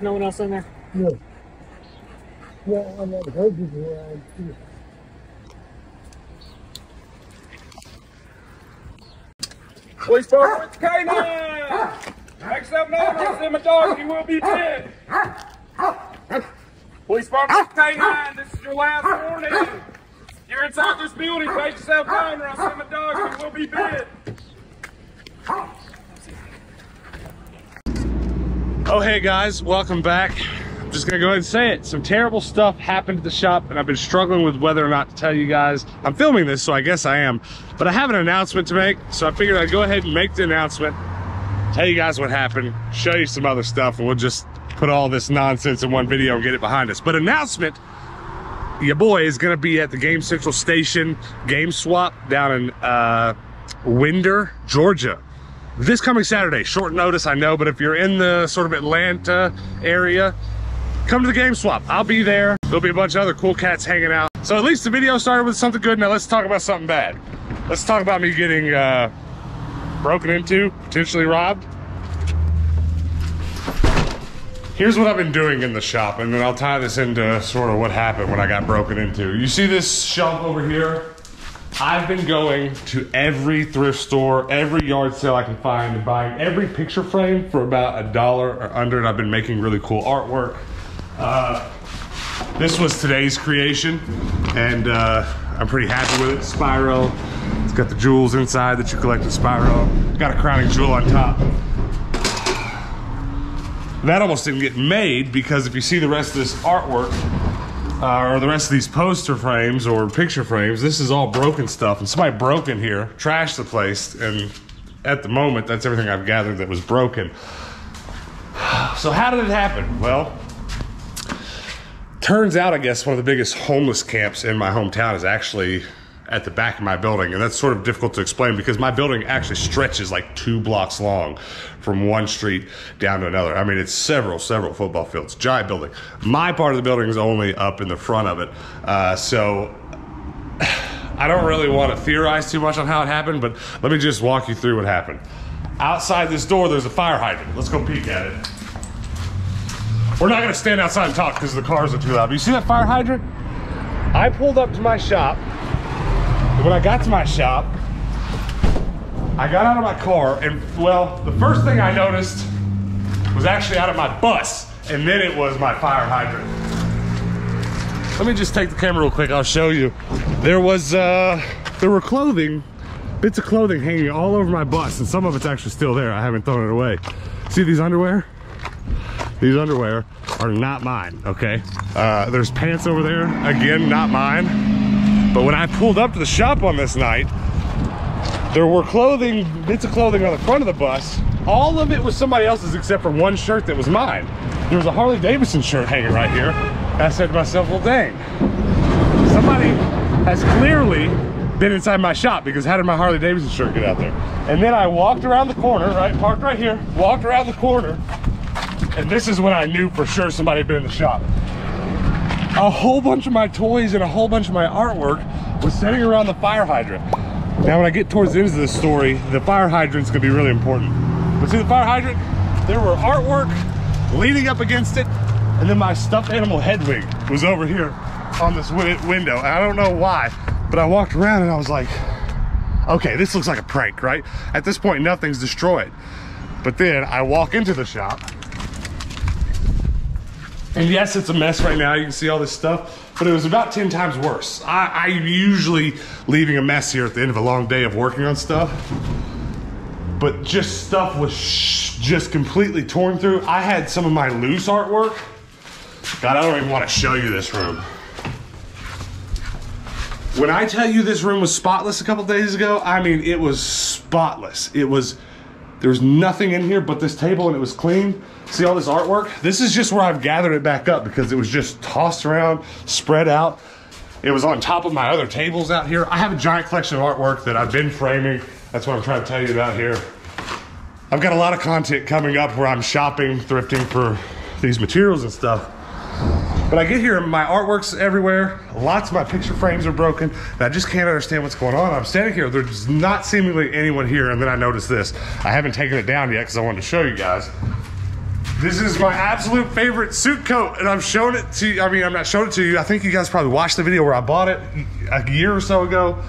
No one else in there? No. Yeah, I'm not heard people around too. Police department with K9! Next up, notice in my dog, you will be bid. Police department with K9, this is your last warning. You're inside this building, take yourself down or I'll send my dog, you will be bid. Oh, hey guys, welcome back. I'm just gonna go ahead and say it. Some terrible stuff happened at the shop and I've been struggling with whether or not to tell you guys. I'm filming this, so I guess I am, but I have an announcement to make, so I figured I'd go ahead and make the announcement, tell you guys what happened, show you some other stuff, and we'll just put all this nonsense in one video and get it behind us. But announcement, your boy is gonna be at the Game Central Station Game Swap down in Winder, Georgia. This coming Saturday. Short notice, I know, but if you're in the sort of Atlanta area, come to the Game Swap. I'll be there. There'll be a bunch of other cool cats hanging out. So at least the video started with something good. Now let's talk about something bad. Let's talk about me getting broken into, potentially robbed. Here's what I've been doing in the shop, and then I'll tie this into sort of what happened when I got broken into. You see this shelf over here? I've been going to every thrift store, every yard sale I can find, and buying every picture frame for about $1 or under, and I've been making really cool artwork. This was today's creation, and I'm pretty happy with it. Spyro, it's got the jewels inside that you collect in Spyro. Got a crowning jewel on top. That almost didn't get made because if you see the rest of this artwork, or the rest of these poster frames or picture frames, this is all broken stuff, and somebody broke in here, trashed the place, and at the moment, that's everything I've gathered that was broken. So how did it happen? Well, turns out, I guess, one of the biggest homeless camps in my hometown is actually at the back of my building, and that's sort of difficult to explain because my building actually stretches like 2 blocks long from one street down to another. I mean, it's several football fields, giant building. My part of the building is only up in the front of it, so I don't really want to theorize too much on how it happened, but let me just walk you through what happened. Outside this door, there's a fire hydrant. Let's go peek at it. We're not gonna stand outside and talk because the cars are too loud. But you see that fire hydrant? I pulled up to my shop. When I got to my shop, I got out of my car, and well, the first thing I noticed was actually out of my bus, and then it was my fire hydrant. Let me just take the camera real quick, I'll show you. There were bits of clothing hanging all over my bus, and some of it's actually still there. I haven't thrown it away. See these underwear? These underwear are not mine, okay? There's pants over there, again, not mine. But when I pulled up to the shop on this night, there were bits of clothing on the front of the bus. All of it was somebody else's except for one shirt that was mine. There was a Harley Davidson shirt hanging right here. I said to myself, well, dang. Somebody has clearly been inside my shop because how did my Harley Davidson shirt get out there? And then I walked around the corner, right, parked right here, walked around the corner, and this is when I knew for sure somebody had been in the shop. A whole bunch of my toys and a whole bunch of my artwork was sitting around the fire hydrant. Now when I get towards the end of this story, the fire hydrant's gonna be really important. But see the fire hydrant? There were artwork leaning up against it, and then my stuffed animal Hedwig was over here on this window. And I don't know why, but I walked around and I was like, okay, this looks like a prank, right? At this point, nothing's destroyed. But then I walk into the shop, and yes, it's a mess right now. You can see all this stuff, but it was about 10 times worse. I'm usually leaving a mess here at the end of a long day of working on stuff, but just stuff was just completely torn through. I had some of my loose artwork. God, I don't even want to show you this room. When I tell you this room was spotless a couple days ago, I mean, it was spotless. There was nothing in here but this table, and it was clean. See all this artwork? This is just where I've gathered it back up because it was just tossed around, spread out. It was on top of my other tables out here. I have a giant collection of artwork that I've been framing. That's what I'm trying to tell you about here. I've got a lot of content coming up where I'm shopping, thrifting for these materials and stuff. But I get here and my artwork's everywhere. Lots of my picture frames are broken. And I just can't understand what's going on. I'm standing here, there's not seemingly anyone here. And then I notice this. I haven't taken it down yet because I wanted to show you guys. This is my absolute favorite suit coat, and I've shown it to you. I mean, I'm not showing it to you. I think you guys probably watched the video where I bought it a year or so ago.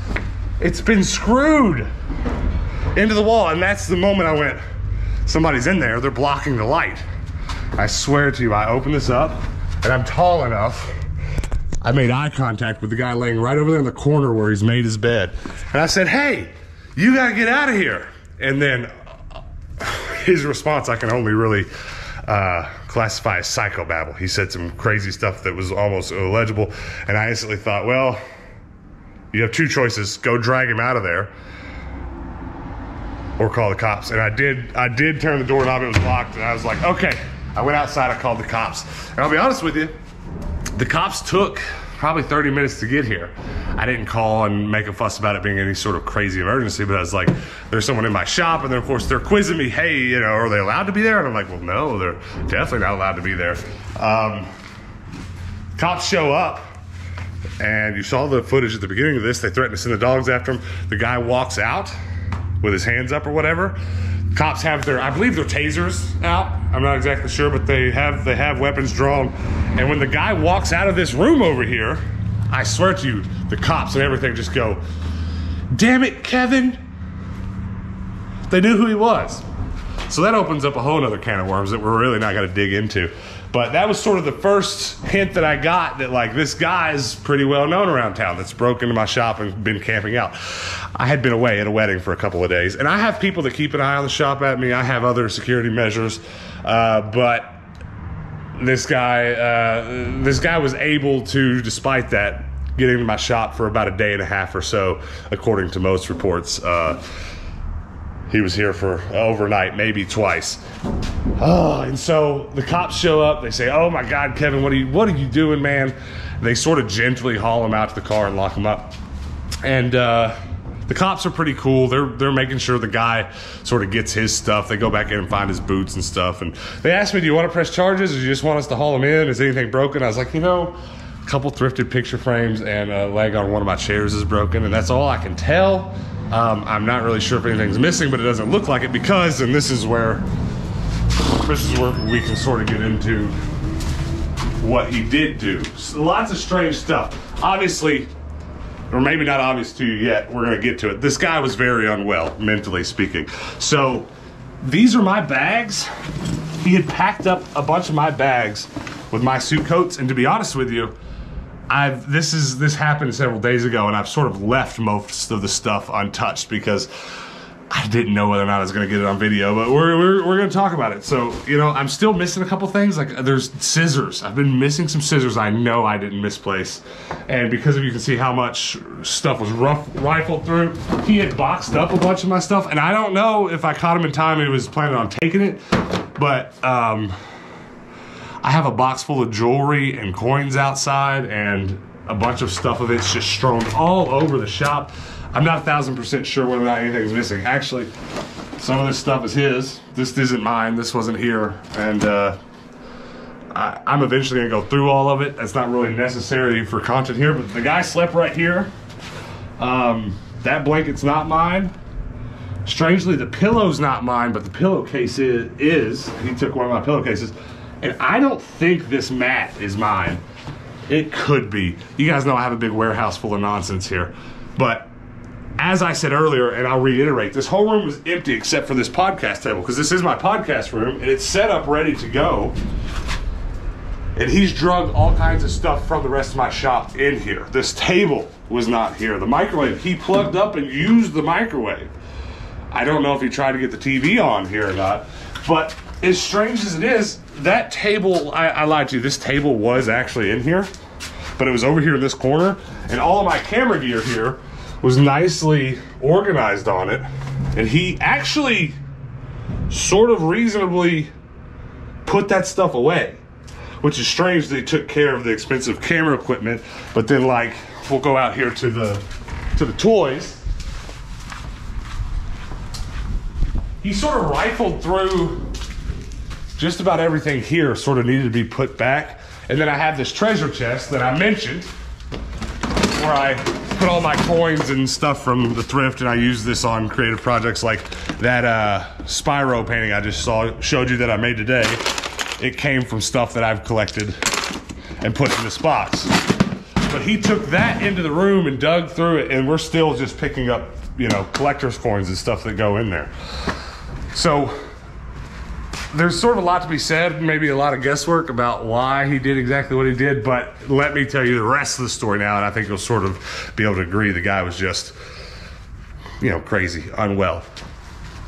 It's been screwed into the wall, and that's the moment I went, somebody's in there, they're blocking the light. I swear to you, I opened this up, and I'm tall enough. I made eye contact with the guy laying right over there in the corner where he's made his bed. And I said, hey, you gotta get out of here. And then his response, I can only really classify as psychobabble. He said some crazy stuff that was almost illegible, and I instantly thought, well, you have two choices: go drag him out of there or call the cops. And I did turn the doorknob, it was locked, and I was like, okay. I went outside, I called the cops. And I'll be honest with you, the cops took probably 30 minutes to get here. I didn't call and make a fuss about it being any sort of crazy emergency, but I was like, there's someone in my shop, and then of course they're quizzing me, hey, you know, are they allowed to be there? And I'm like, well, no, they're definitely not allowed to be there. Cops show up, and you saw the footage at the beginning of this. They threatened to send the dogs after him. The guy walks out with his hands up or whatever. Cops have their, I believe, their tasers out. I'm not exactly sure, but they have weapons drawn. And when the guy walks out of this room over here, I swear to you, the cops and everything just go, damn it, Kevin. They knew who he was. So that opens up a whole other can of worms that we're really not gonna dig into. But that was sort of the first hint that I got that, like, this guy's pretty well known around town that's broke into my shop and been camping out. I had been away at a wedding for a couple of days, and I have people that keep an eye on the shop at me. I have other security measures, but this guy was able to, despite that, get into my shop for about a day and a half or so, according to most reports. He was here for overnight, maybe twice. Oh, and so the cops show up. They say, oh my God, Kevin, what are you doing, man? They sort of gently haul him out to the car and lock him up. And the cops are pretty cool. They're making sure the guy sort of gets his stuff. They go back in and find his boots and stuff. And they asked me, do you want to press charges, or do you just want us to haul him in? Is anything broken? I was like, you know, a couple thrifted picture frames and a leg on one of my chairs is broken, and that's all I can tell. I'm not really sure if anything's missing, but it doesn't look like it because, and this is where we can sort of get into what he did do. So lots of strange stuff. Obviously, or maybe not obvious to you yet, we're gonna get to it. This guy was very unwell, mentally speaking. So these are my bags. He had packed up a bunch of my bags with my suit coats, and to be honest with you, this happened several days ago, and I've sort of left most of the stuff untouched because I didn't know whether or not I was going to get it on video, but we're going to talk about it. So, you know, I'm still missing a couple things. Like, there's scissors. I've been missing some scissors I know I didn't misplace. And because of, you can see how much stuff was rifled through, he had boxed up a bunch of my stuff, and I don't know if I caught him in time and he was planning on taking it, but I have a box full of jewelry and coins outside, and a bunch of stuff of it's just strewn all over the shop. I'm not 1000% sure whether or not anything's missing. Actually, some of this stuff is his. This isn't mine. This wasn't here. And I'm eventually gonna go through all of it. That's not really necessary for content here, but the guy slept right here. That blanket's not mine. Strangely, the pillow's not mine, but the pillowcase is. He took one of my pillowcases. And I don't think this mat is mine. It could be. You guys know I have a big warehouse full of nonsense here. But as I said earlier, and I'll reiterate, this whole room was empty except for this podcast table, because this is my podcast room, and it's set up ready to go. And he's drug all kinds of stuff from the rest of my shop in here. This table was not here. The microwave, he plugged up and used the microwave. I don't know if he tried to get the TV on here or not, but as strange as it is, that table, I lied to you, this table was actually in here, but it was over here in this corner, and all of my camera gear here was nicely organized on it, and he actually sort of reasonably put that stuff away, which is strange that he took care of the expensive camera equipment, but then, like, we'll go out here to the toys. He sort of rifled through just about everything here, sort of needed to be put back. And then I have this treasure chest that I mentioned where I put all my coins and stuff from the thrift, and I use this on creative projects like that Spyro painting I just showed you that I made today. It came from stuff that I've collected and put in this box. But he took that into the room and dug through it, and we're still just picking up, you know, collector's coins and stuff that go in there. So there's sort of a lot to be said, maybe a lot of guesswork about why he did exactly what he did, but let me tell you the rest of the story now, and I think you'll sort of be able to agree the guy was just, you know, crazy, unwell.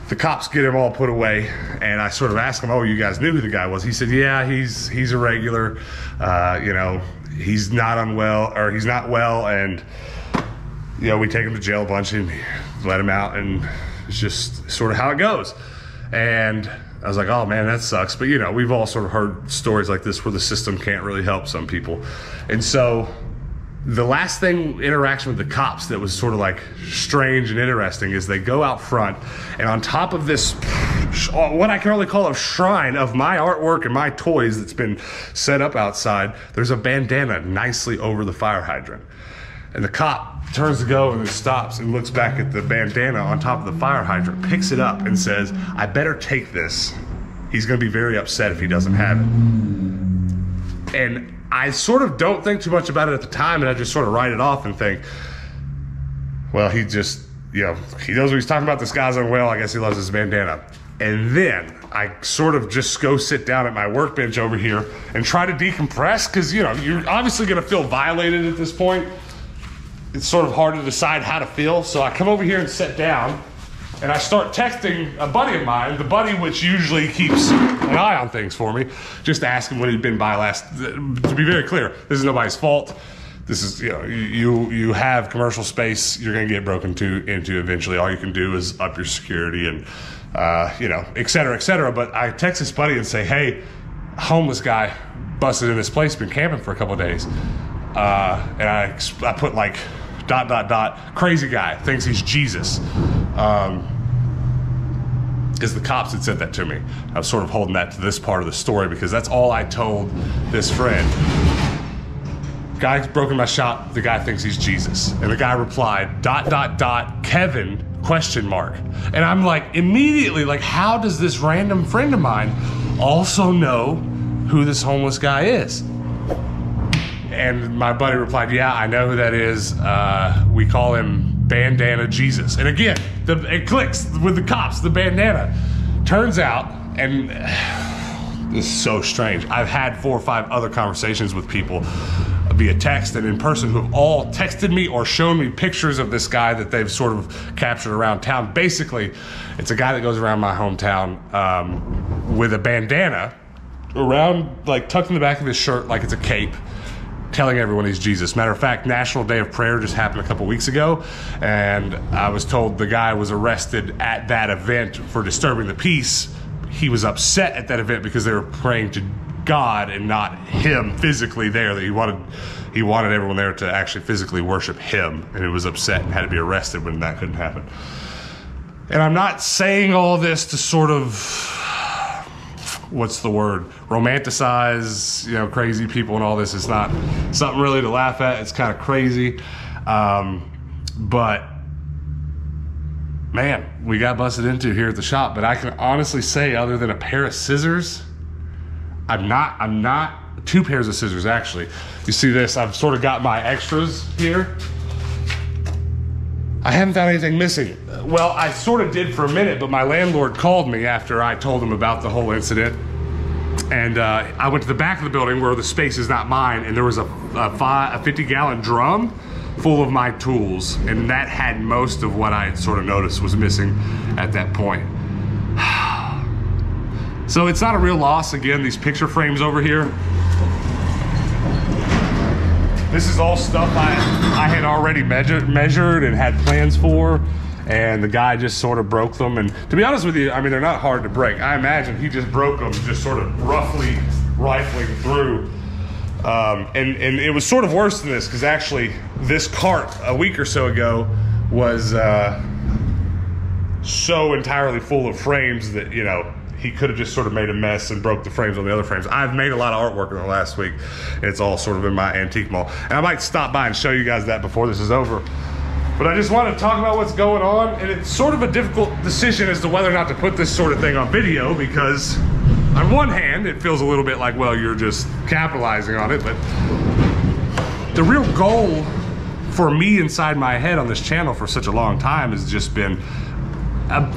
The cops get him all put away, and I sort of asked him, oh, you guys knew who the guy was? He said, yeah, he's a regular, you know, he's not unwell, or he's not well, and, you know, we take him to jail a bunch and let him out, and it's just sort of how it goes. And I was like, oh man, that sucks. But you know, we've all sort of heard stories like this where the system can't really help some people. And so the last interaction with the cops that was sort of like strange and interesting is they go out front, and on top of this, what I can only call a shrine of my artwork and my toys that's been set up outside, there's a bandana nicely over the fire hydrant. And the cop turns to go and then stops and looks back at the bandana on top of the fire hydrant, picks it up and says, I better take this. He's gonna be very upset if he doesn't have it. And I sort of don't think too much about it at the time, and I just sort of write it off and think, well, he just, you know, he knows what he's talking about. This guy's unwell, I guess he loves his bandana. And then I sort of just go sit down at my workbench over here and try to decompress, because, you know, you're obviously gonna feel violated at this point. It's sort of hard to decide how to feel. So I come over here and sit down, and I start texting a buddy of mine, the buddy which usually keeps an eye on things for me, just to ask him when he'd been by last. To be very clear, this is nobody's fault. This is, you know, you have commercial space, you're gonna get broken into eventually. All you can do is up your security and, you know, et cetera, et cetera. But I text this buddy and say, hey, homeless guy busted in this place, been camping for a couple of days. And I put like, ... crazy guy, thinks he's Jesus. Because the cops had said that to me. I was sort of holding that to this part of the story because that's all I told this friend. Guy's broken my shop, the guy thinks he's Jesus. And the guy replied, ... Kevin, ? And I'm like, immediately, like, how does this random friend of mine also know who this homeless guy is? And my buddy replied, yeah, I know who that is. We call him Bandana Jesus. And again, it clicks with the cops, the bandana. Turns out, and this is so strange, I've had 4 or 5 other conversations with people via text and in person who have all texted me or shown me pictures of this guy that they've sort of captured around town. Basically, it's a guy that goes around my hometown with a bandana around, like tucked in the back of his shirt like it's a cape, telling everyone he's Jesus. Matter of fact, National Day of Prayer just happened a couple weeks ago, and I was told the guy was arrested at that event for disturbing the peace. He was upset at that event because they were praying to God and not him physically there. That he wanted everyone there to actually physically worship him, and he was upset and had to be arrested when that couldn't happen. And I'm not saying all this to sort of, what's the word, romanticize, you know, crazy people and all this. It's not something really to laugh at. It's kind of crazy. But man, we got busted into here at the shop. But I can honestly say, other than a pair of scissors, I'm not 2 pairs of scissors actually. You see this, I've sort of got my extras here. I haven't found anything missing. Well, I sort of did for a minute, but my landlord called me after I told him about the whole incident. And I went to the back of the building where the space is not mine, and there was a 50-gallon drum full of my tools, and that had most of what I had sort of noticed was missing at that point. So it's not a real loss. Again, these picture frames over here, this is all stuff I had already measured and had plans for, and the guy just sort of broke them. And to be honest with you, I mean, they're not hard to break. I imagine he just broke them, just sort of roughly rifling through. And it was sort of worse than this, because actually this cart a week or so ago was so entirely full of frames that, you know, he could have just sort of made a mess and broke the frames on the other frames. I've made a lot of artwork in the last week. It's all sort of in my antique mall. And I might stop by and show you guys that before this is over. But I just want to talk about what's going on, and it's sort of a difficult decision as to whether or not to put this sort of thing on video, because on one hand, it feels a little bit like, well, you're just capitalizing on it, but the real goal for me inside my head on this channel for such a long time has just been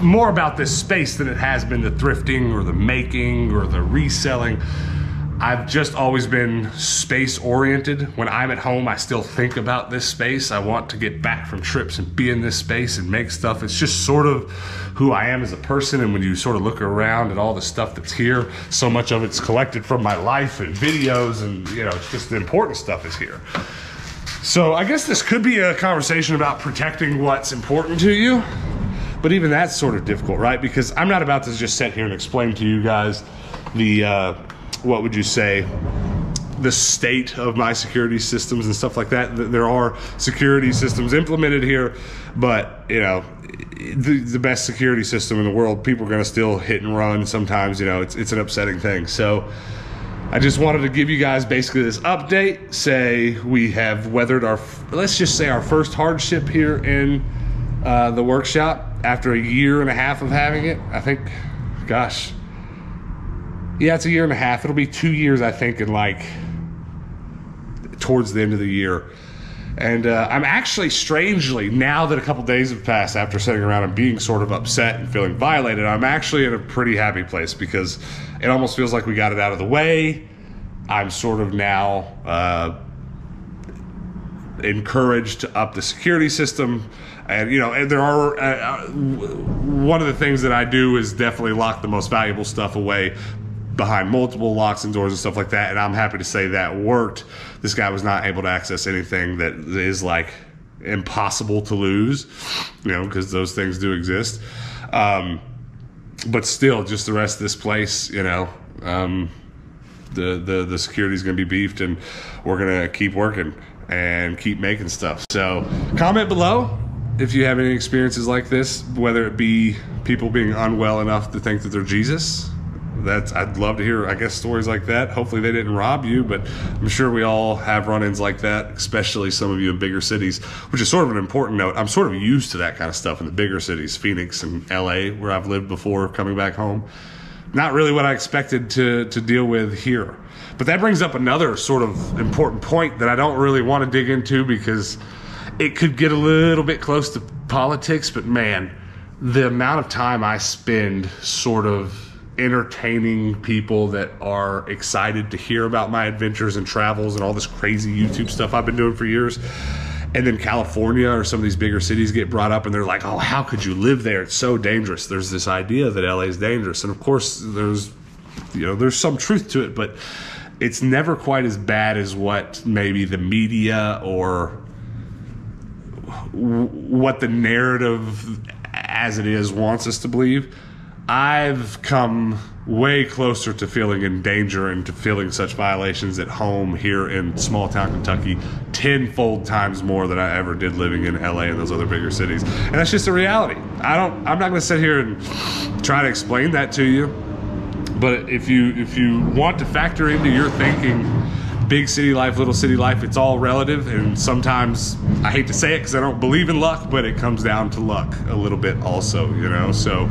more about this space than it has been the thrifting or the making or the reselling. I've just always been space oriented. When I'm at home, I still think about this space. I want to get back from trips and be in this space and make stuff. It's just sort of who I am as a person. And when you sort of look around at all the stuff that's here, so much of it's collected from my life and videos, and you know, it's just the important stuff is here. So I guess this could be a conversation about protecting what's important to you, but even that's sort of difficult, right? Because I'm not about to just sit here and explain to you guys the, what would you say, the state of my security systems and stuff like that. There are security systems implemented here, but you know, the best security system in the world, people are gonna still hit and run sometimes. You know, it's an upsetting thing. So I just wanted to give you guys basically this update, say we have weathered our, let's just say our first hardship here in the workshop after a year and a half of having it. I think, gosh, yeah, it's a year and a half. It'll be 2 years, I think, in like towards the end of the year. And I'm actually, strangely, now that a couple days have passed after sitting around and being sort of upset and feeling violated, I'm actually in a pretty happy place, because it almost feels like we got it out of the way. I'm sort of now encouraged to up the security system. And, you know, and there are, one of the things that I do is definitely lock the most valuable stuff away behind multiple locks and doors and stuff like that, and I'm happy to say that worked. This guy was not able to access anything that is like impossible to lose, you know, because those things do exist. But still, just the rest of this place, you know, the security is going to be beefed, and we're going to keep working and keep making stuff. So comment below if you have any experiences like this, whether it be people being unwell enough to think that they're Jesus. I'd love to hear, I guess, stories like that. Hopefully they didn't rob you, but I'm sure we all have run-ins like that, especially some of you in bigger cities, which is sort of an important note. I'm sort of used to that kind of stuff in the bigger cities, Phoenix and LA, where I've lived before coming back home. Not really what I expected to deal with here. But that brings up another sort of important point that I don't really want to dig into, because it could get a little bit close to politics, but man, the amount of time I spend sort of entertaining people that are excited to hear about my adventures and travels and all this crazy YouTube stuff I've been doing for years. And then California or some of these bigger cities get brought up, and they're like, oh, how could you live there? It's so dangerous. There's this idea that LA is dangerous. And of course, there's some truth to it, but it's never quite as bad as what maybe the media or what the narrative as it is wants us to believe. I've come way closer to feeling in danger and to feeling such violations at home here in small town Kentucky 10-fold times more than I ever did living in LA and those other bigger cities. And that's just a reality. I'm not going to sit here and try to explain that to you. But if you want to factor into your thinking big city life, little city life, it's all relative. And sometimes, I hate to say it because I don't believe in luck, but it comes down to luck a little bit also, you know. So,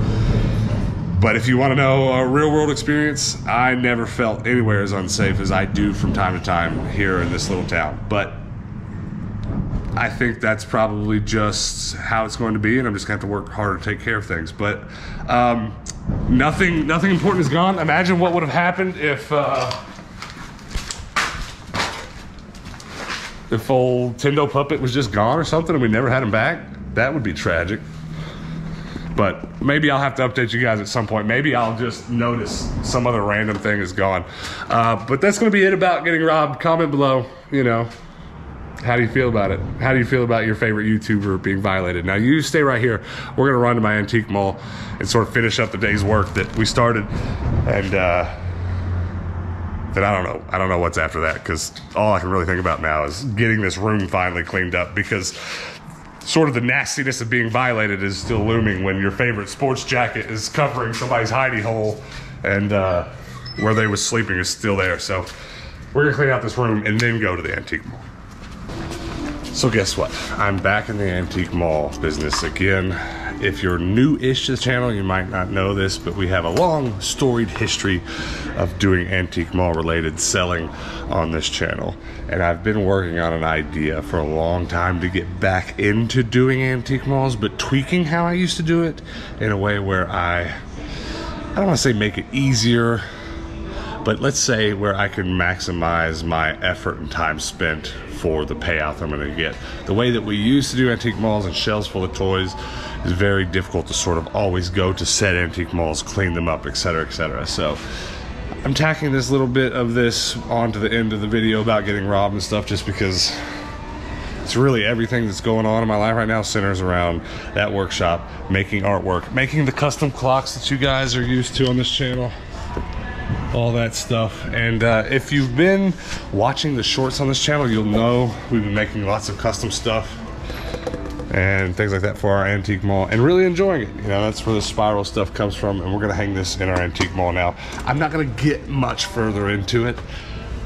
but if you want to know a real world experience, I never felt anywhere as unsafe as I do from time to time here in this little town. But I think that's probably just how it's going to be, and I'm just gonna have to work harder to take care of things. But nothing important is gone. Imagine what would have happened if old Tendo Puppet was just gone or something and we never had him back. That would be tragic. But maybe I'll have to update you guys at some point. Maybe I'll just notice some other random thing is gone. But that's going to be it about getting robbed. Comment below, you know, how do you feel about it? How do you feel about your favorite YouTuber being violated? Now you stay right here. We're going to run to my antique mall and sort of finish up the day's work that we started. And then I don't know what's after that, because all I can really think about now is getting this room finally cleaned up, because sort of the nastiness of being violated is still looming when your favorite sports jacket is covering somebody's hidey hole and where they was sleeping is still there. So we're gonna clean out this room and then go to the antique mall. So guess what? I'm back in the antique mall business again. If you're new-ish to the channel, you might not know this, but we have a long storied history of doing antique mall related selling on this channel. And I've been working on an idea for a long time to get back into doing antique malls, but tweaking how I used to do it in a way where I don't want to say make it easier, but let's say where I can maximize my effort and time spent for the payout I'm gonna get. The way that we used to do antique malls and shelves full of toys is very difficult to sort of always go to said antique malls, clean them up, etc., etc. So I'm tacking this little bit of this onto the end of the video about getting robbed and stuff, just because it's really everything that's going on in my life right now centers around that workshop, making artwork, making the custom clocks that you guys are used to on this channel, all that stuff. And if you've been watching the shorts on this channel, you'll know we've been making lots of custom stuff and things like that for our antique mall and really enjoying it. You know, that's where the spiral stuff comes from, and we're gonna hang this in our antique mall now. I'm not gonna get much further into it.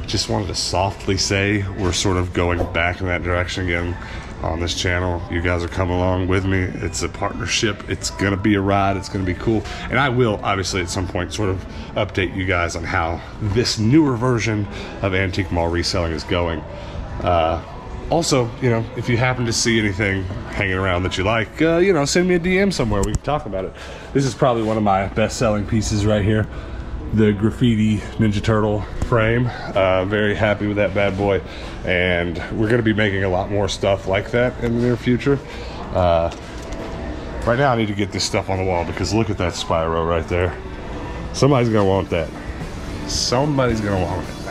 Just wanted to softly say we're sort of going back in that direction again on this channel. You guys are coming along with me. It's a partnership. It's gonna be a ride. It's gonna be cool. And I will obviously at some point sort of update you guys on how this newer version of antique mall reselling is going. Also, you know, if you happen to see anything hanging around that you like, you know, send me a DM somewhere. We can talk about it. This is probably one of my best-selling pieces right here. The graffiti Ninja Turtle frame. Very happy with that bad boy. And we're going to be making a lot more stuff like that in the near future. Right now I need to get this stuff on the wall because look at that Spyro right there. Somebody's going to want that. Somebody's going to want it.